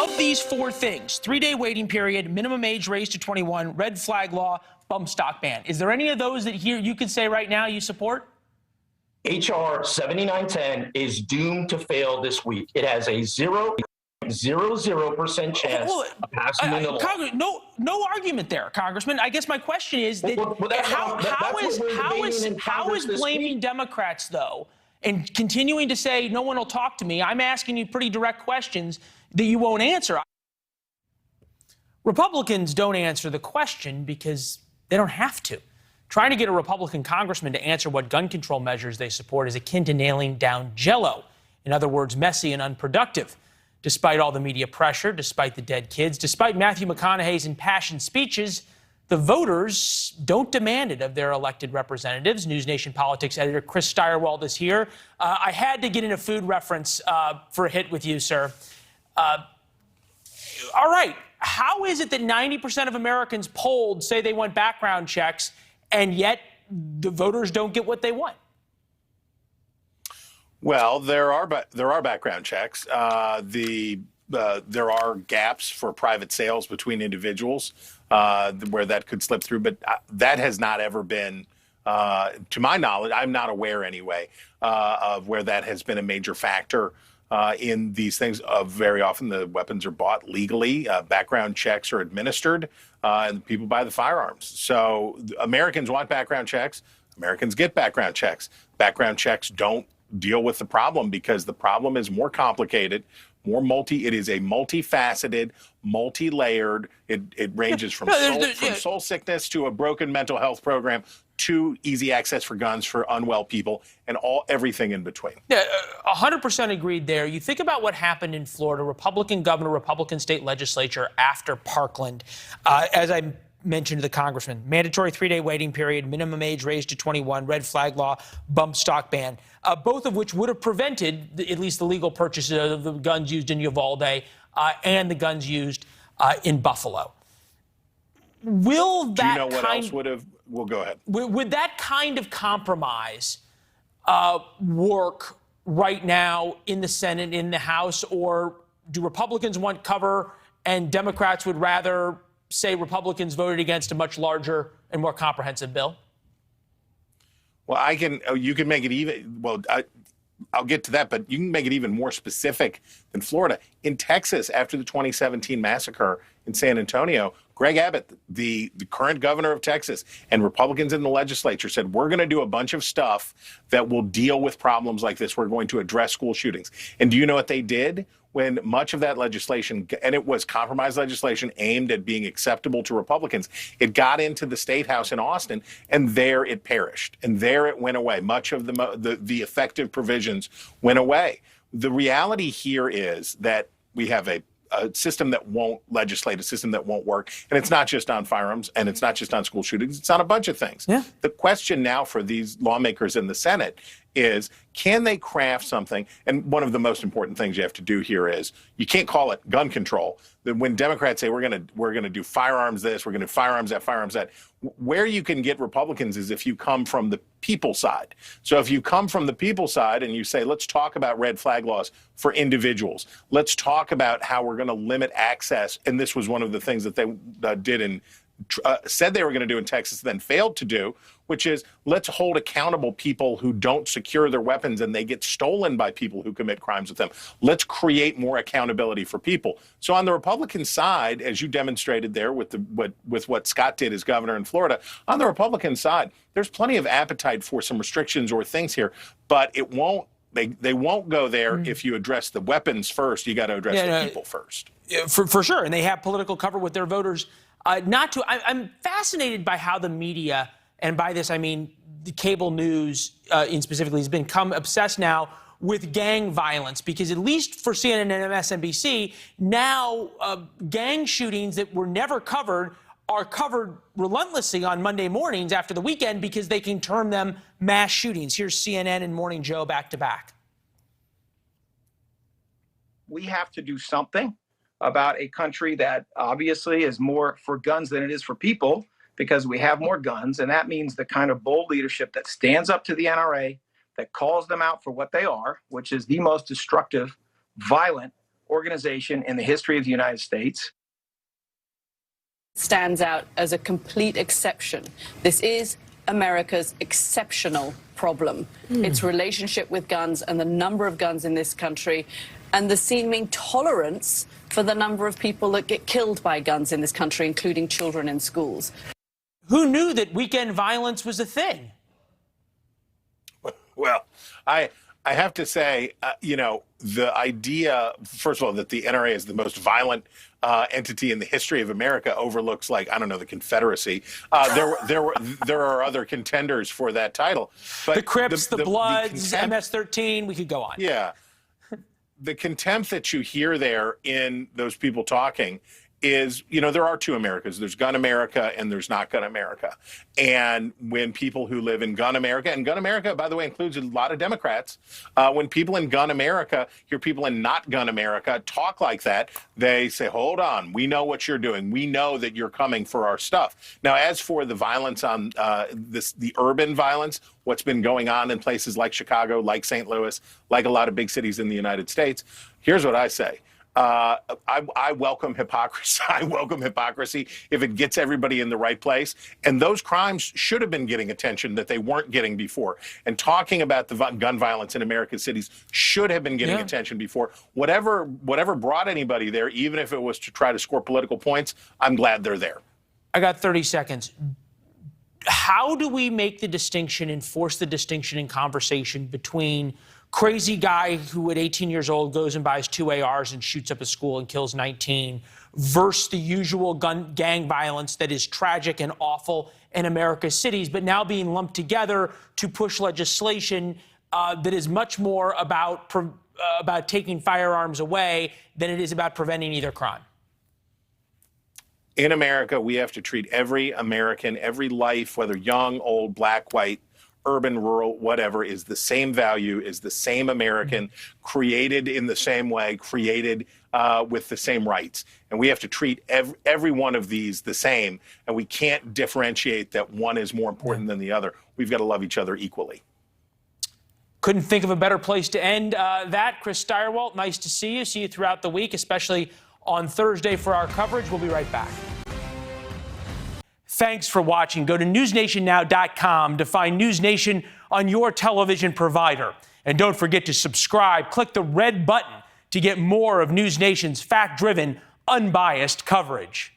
Of these four things, 3-day waiting period, minimum age raised to 21, red flag law, bump stock ban, is there any of those that here you could say right now you support? HR 7910 is doomed to fail this week. It has a 0.00% chance of passing into law. No argument there, Congressman. I guess my question is that how is blaming Democrats, though, and continuing to say no one will talk to me? I'm asking you pretty direct questions that you won't answer. Republicans don't answer the question because they don't have to. Trying to get a Republican congressman to answer what gun control measures they support is akin to nailing down Jell-O. In other words, messy and unproductive. Despite all the media pressure, despite the dead kids, despite Matthew McConaughey's impassioned speeches, the voters don't demand it of their elected representatives. NewsNation politics editor Chris Stirewalt is here. I had to get in a food reference for a hit with you, sir. All right. How is it that 90% of Americans polled say they want background checks, and yet the voters don't get what they want? Well, there are background checks. There are gaps for private sales between individuals where that could slip through, but that has not ever been, to my knowledge, I'm not aware anyway, of where that has been a major factor in these things. Very often the weapons are bought legally, background checks are administered, and people buy the firearms. So Americans want background checks. Americans get background checks. Background checks don't deal with the problem because the problem is more complicated, it is a multifaceted, multi-layered. It ranges from soul sickness to a broken mental health program to easy access for guns for unwell people and everything in between. Yeah, 100% agreed there. You think about what happened in Florida, Republican governor, Republican state legislature after Parkland. As I mentioned to the congressman, mandatory 3-day waiting period, minimum age raised to 21, red flag law, bump stock ban, both of which would have prevented at least the legal purchase of the guns used in Uvalde and the guns used in Buffalo. Will that Do you know what else would have? Well, go ahead. Would that kind of compromise work right now in the Senate, in the House, or do Republicans want cover and Democrats would rather say Republicans voted against a much larger and more comprehensive bill? Well, you can make it even, I'll get to that, but you can make it even more specific than Florida. In Texas, after the 2017 massacre in San Antonio, Greg Abbott, the current governor of Texas, and Republicans in the legislature said, we're going to do a bunch of stuff that will deal with problems like this. We're going to address school shootings. And do you know what they did? When much of that legislation, and it was compromise legislation aimed at being acceptable to Republicans, it got into the State House in Austin, and there it perished, and there it went away. Much of the effective provisions went away. The reality here is that we have a system that won't legislate, a system that won't work, and it's not just on firearms, and it's not just on school shootings, it's on a bunch of things. Yeah. The question now for these lawmakers in the Senate is, can they craft something? And one of the most important things you have to do here is, you can't call it gun control. When Democrats say we're gonna do firearms this, we're gonna do firearms that, where you can get Republicans is if you come from the people side. So if you come from the people side and you say, let's talk about red flag laws for individuals. Let's talk about how we're gonna limit access. And this was one of the things that they did in said they were going to do in Texas, then failed to do, which is let's hold accountable people who don't secure their weapons and they get stolen by people who commit crimes with them. Let's create more accountability for people. So on the Republican side, as you demonstrated there with what Scott did as governor in Florida, on the Republican side, there's plenty of appetite for some restrictions or things here, but it won't. They won't go there if you address the weapons first. You got to address the people first. For sure, and they have political cover with their voters. I'm fascinated by how the media, and by this I mean the cable news specifically, has become obsessed now with gang violence, because at least for CNN and MSNBC, now gang shootings that were never covered are covered relentlessly on Monday mornings after the weekend because they can term them mass shootings. Here's CNN and Morning Joe back to back. We have to do something about a country that obviously is more for guns than it is for people, because we have more guns. And that means the kind of bold leadership that stands up to the NRA, that calls them out for what they are, which is the most destructive, violent organization in the history of the United States. Stands out as a complete exception. This is America's exceptional problem. Its relationship with guns and the number of guns in this country and the seeming tolerance for the number of people that get killed by guns in this country, including children in schools. Who knew that weekend violence was a thing? Well, I have to say, the idea, first of all, that the NRA is the most violent entity in the history of America overlooks, like, I don't know, the Confederacy. There are other contenders for that title. But The Crips, the Bloods, contempt, MS-13, we could go on. Yeah. The contempt that you hear there in those people talking is, there are two Americas. There's gun America and there's not gun America. And when people who live in gun America, and gun America, by the way, includes a lot of Democrats, when people in gun America hear people in not gun America talk like that, they say, hold on, we know what you're doing. We know that you're coming for our stuff. Now, as for the violence on the urban violence, what's been going on in places like Chicago, like St. Louis, like a lot of big cities in the United States, here's what I say. I welcome hypocrisy. I welcome hypocrisy if it gets everybody in the right place. And those crimes should have been getting attention that they weren't getting before. And talking about the gun violence in America's cities should have been getting attention before. Whatever brought anybody there, even if it was to try to score political points, I'm glad they're there. I got 30 seconds. How do we make the distinction, enforce the distinction in conversation between crazy guy who at 18 years old goes and buys 2 ARs and shoots up a school and kills 19 versus the usual gang violence that is tragic and awful in America's cities, but now being lumped together to push legislation that is much more about taking firearms away than it is about preventing either crime? In America, we have to treat every American, every life, whether young, old, black, white, urban, rural, whatever, is the same value, is the same American, created in the same way, created with the same rights. And we have to treat every one of these the same, and we can't differentiate that one is more important than the other. We've got to love each other equally. Couldn't think of a better place to end that. Chris Stirewalt, nice to see you. See you throughout the week, especially on Thursday for our coverage. We'll be right back. Thanks for watching. Go to newsnationnow.com to find NewsNation on your television provider. And don't forget to subscribe. Click the red button to get more of NewsNation's fact-driven, unbiased coverage.